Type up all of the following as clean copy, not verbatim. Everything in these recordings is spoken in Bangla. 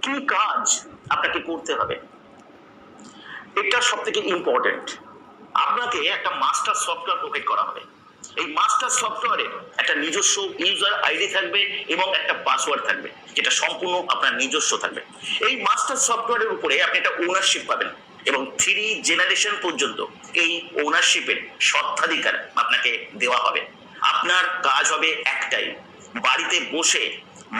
কি কাজ আপনাকে করতে হবে, এটা সব থেকে ইম্পর্টেন্ট। আপনাকে একটা মাস্টার সফটওয়্যার প্রোভাইড করা হবে। এই মাস্টার সফটওয়্যারে একটা নিজস্ব ইউজার আইডি থাকবে এবং একটা পাসওয়ার্ড থাকবে, যেটা সম্পূর্ণ আপনার নিজস্ব থাকবে। এই মাস্টার সফটওয়্যারের উপরে আপনি একটা ওনারশিপ পাবেন এবং 3 জেনারেশন পর্যন্ত এই ওনারশিপের স্বত্বাধিকার আপনাকে দেওয়া হবে। আপনার কাজ হবে একটাই, বাড়িতে বসে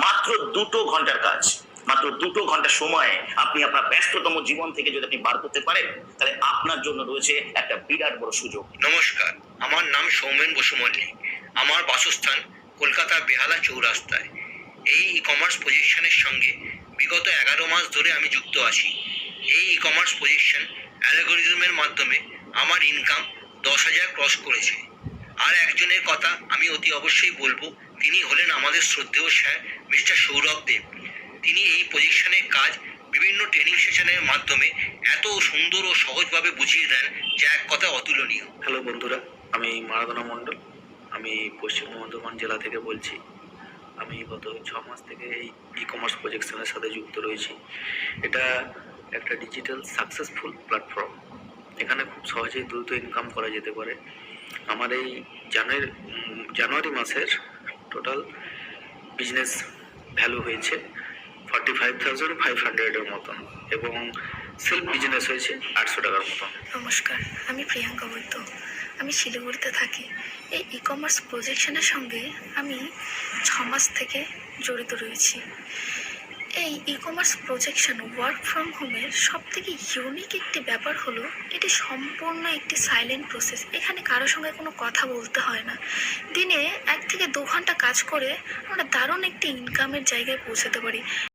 মাত্র 2 ঘন্টার কাজ, মাত্র 2 ঘন্টা সময় আপনি আপনার ব্যস্ততম জীবন থেকে যদি আপনি বার করতে পারেন, তাহলে আপনার জন্য রয়েছে একটা বিরাট বড় সুযোগ। নমস্কার, আমার নাম সৌমেন বসু মল্লিক। আমার বাসস্থান কলকাতা বেহালা চৌরাস্তায়। এই ই কমার্স পজিশনের সঙ্গে বিগত 11 মাস ধরে আমি যুক্ত আছি। এই ই কমার্স পজিশন অ্যালগোরিদমের মাধ্যমে আমার ইনকাম 10,000 ক্রস করেছে। আর একজনের কথা আমি অতি অবশ্যই বলবো, তিনি হলেন আমাদের শ্রদ্ধেয় স্যার মিস্টার সৌরভ দেব। তিনি এই পজিশনের কাজ বিভিন্ন ট্রেনিং সেশনের মাধ্যমে এত সুন্দর ও সহজভাবে বুঝিয়ে দেন, যা এক কথা অতুলনীয়। হ্যালো বন্ধুরা, আমি মারাদোনা মণ্ডল। আমি পশ্চিম বর্ধমান জেলা থেকে বলছি। আমি গত 6 মাস থেকে এই ই কমার্স প্রজেকশনের সাথে যুক্ত রয়েছি। এটা একটা ডিজিটাল সাকসেসফুল প্ল্যাটফর্ম। এখানে খুব সহজেই দ্রুত ইনকাম করা যেতে পারে। আমার এই জানুয়ারি মাসের টোটাল বিজনেস ভ্যালু হয়েছে 45,500 মতন এবং সেলফ বিজনেস হয়েছে 800 টাকার মতন। নমস্কার, আমি প্রিয়াঙ্কা বৈদ্য। আমি শিলিগুড়িতে থাকি। এই ই কমার্স প্রজেকশনের সঙ্গে আমি 6 মাস থেকে জড়িত রয়েছি। এই e commerce projection work from হোমের সব থেকে ইউনিক একটি ব্যাপার হলো এটি সম্পূর্ণ একটি সাইলেন্ট প্রসেস। এখানে কারোর সঙ্গে কোনো কথা বলতে হয় না। দিনে 1 থেকে 2 ঘন্টা কাজ করে আমরা দারুণ একটি ইনকামের জায়গায় পৌঁছাতে পারি।